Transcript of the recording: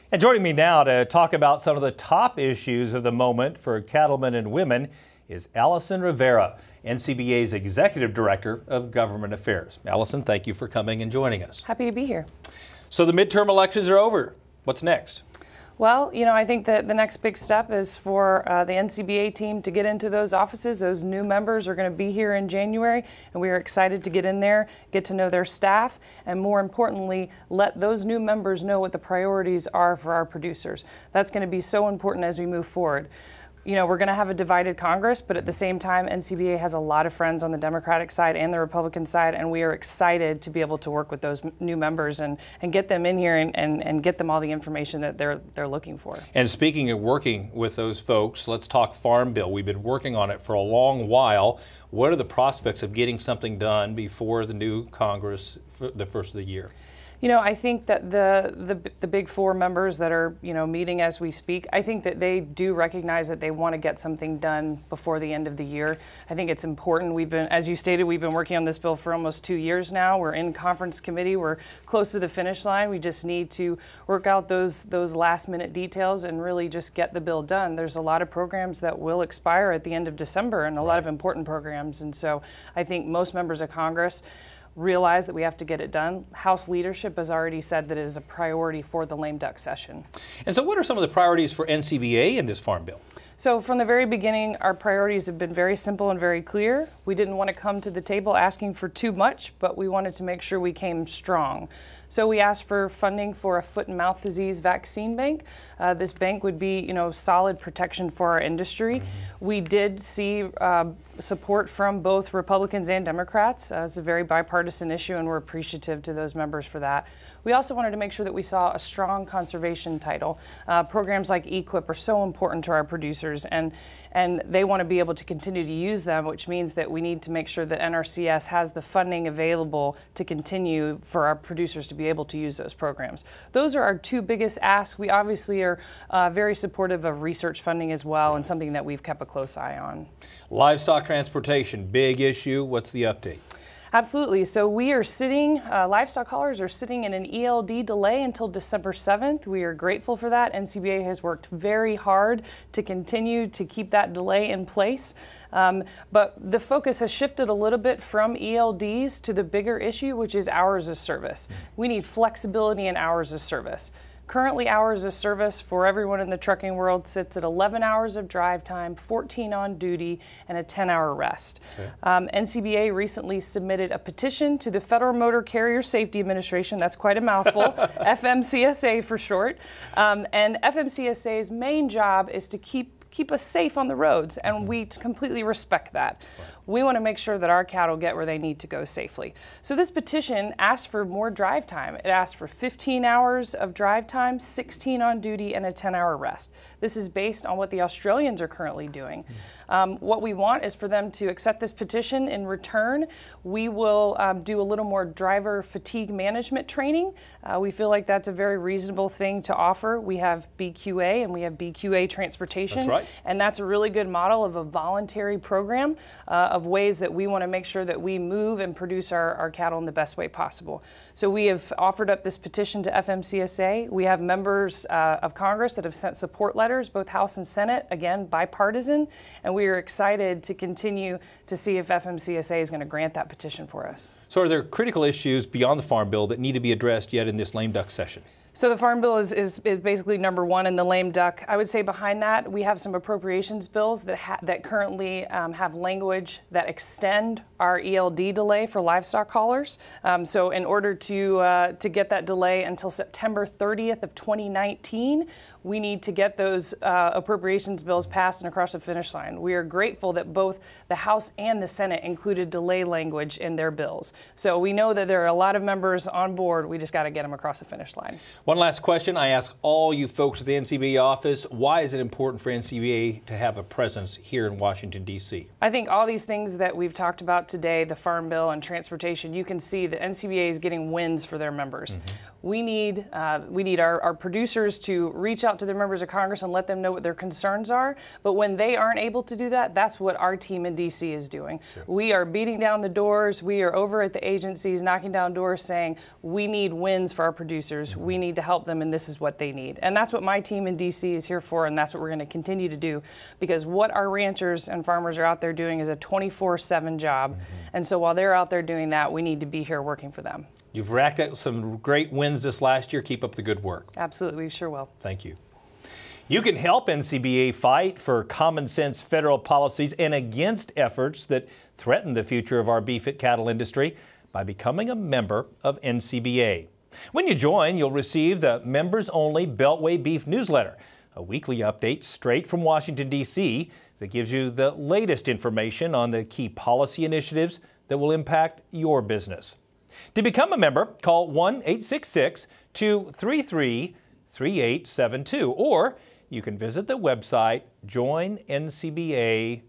And joining me now to talk about some of the top issues of the moment for cattlemen and women is Allison Rivera, NCBA's Executive Director of Government Affairs. Allison, thank you for coming and joining us. Happy to be here. So the midterm elections are over. What's next? Well, I think that the next big step is for the NCBA team to get into those offices. Those new members are going to be here in January, and we are excited to get in there, get to know their staff, and more importantly, let those new members know what the priorities are for our producers. That's going to be so important as we move forward. We're going to have a divided Congress, but at the same time, NCBA has a lot of friends on the Democratic side and the Republican side, and we are excited to be able to work with those new members and get them in here and get them all the information that they're looking for. And speaking of working with those folks, let's talk Farm Bill. We've been working on it for a long while. What are the prospects of getting something done before the new Congress for the first of the year? I think that the big four members that are, meeting as we speak, I think that they do recognize that they want to get something done before the end of the year. I think it's important. As you stated, we've been working on this bill for almost 2 years now. We're in conference committee. We're close to the finish line. We just need to work out those last minute details and really just get the bill done. There's a lot of programs that will expire at the end of December and a lot of important programs. And so I think most members of Congress realize that we have to get it done. House leadership has already said that it is a priority for the lame duck session. And so what are some of the priorities for NCBA in this Farm Bill? So from the very beginning, our priorities have been very simple and very clear. We didn't want to come to the table asking for too much, but we wanted to make sure we came strong. So we asked for funding for a foot and mouth disease vaccine bank. This bank would be, solid protection for our industry. We did see support from both Republicans and Democrats. It's a very bipartisan issue, and we're appreciative to those members for that. We also wanted to make sure that we saw a strong conservation title. Programs like EQIP are so important to our producers, and they want to be able to continue to use them, which means that we need to make sure that NRCS has the funding available to continue for our producers to be able to use those programs. Those are our two biggest asks. We obviously are very supportive of research funding as well, and something that we've kept a close eye on. Livestock transportation, big issue. What's the update? Absolutely. So we are sitting, livestock haulers are sitting in an ELD delay until December 7th. We are grateful for that. NCBA has worked very hard to continue to keep that delay in place. But the focus has shifted a little bit from ELDs to the bigger issue, which is hours of service. We need flexibility in hours of service. Currently, hours of service for everyone in the trucking world sits at 11 hours of drive time, 14 on duty, and a 10-hour rest. Okay. NCBA recently submitted a petition to the Federal Motor Carrier Safety Administration, that's quite a mouthful, FMCSA for short. And FMCSA's main job is to keep us safe on the roads, and we completely respect that. Right. We want to make sure that our cattle get where they need to go safely. So this petition asked for more drive time. It asked for 15 hours of drive time, 16 on duty, and a 10-hour rest. This is based on what the Australians are currently doing. What we want is for them to accept this petition. In return, we will do a little more driver fatigue management training. We feel like that's a very reasonable thing to offer. We have BQA and we have BQA transportation. That's right. And that's a really good model of a voluntary program of ways that we want to make sure that we move and produce our cattle in the best way possible. So we have offered up this petition to FMCSA. We have members of Congress that have sent support letters, both House and Senate, again, bipartisan, and we are excited to continue to see if FMCSA is going to grant that petition for us. So are there critical issues beyond the Farm Bill that need to be addressed yet in this lame duck session? So the Farm Bill is basically number one in the lame duck. I would say behind that, we have some appropriations bills that currently have language that extend our ELD delay for livestock haulers. So in order to get that delay until September 30th of 2019, we need to get those appropriations bills passed and across the finish line. We are grateful that both the House and the Senate included delay language in their bills. So we know that there are a lot of members on board. We just got to get them across the finish line. One last question I ask all you folks at the NCBA office. Why is it important for NCBA to have a presence here in Washington, D.C.? I think all these things that we've talked about today, the Farm Bill and transportation, you can see that NCBA is getting wins for their members. We need our producers to reach out to their members of Congress and let them know what their concerns are. But when they aren't able to do that, that's what our team in D.C. is doing. Sure. We are beating down the doors. We are over at the agencies knocking down doors saying, we need wins for our producers. Mm-hmm. We need to help them, and this is what they need. And that's what my team in D.C. is here for, and that's what we're going to continue to do, because what our ranchers and farmers are out there doing is a 24/7 job. Mm-hmm. And so while they're out there doing that, we need to be here working for them. You've racked up some great wins this last year. Keep up the good work. Absolutely, we sure will. Thank you. You can help NCBA fight for common sense federal policies and against efforts that threaten the future of our beef cattle industry by becoming a member of NCBA. When you join, you'll receive the members-only Beltway Beef newsletter, a weekly update straight from Washington, D.C. that gives you the latest information on the key policy initiatives that will impact your business. To become a member, call 1-866-233-3872, or you can visit the website joinncba.org.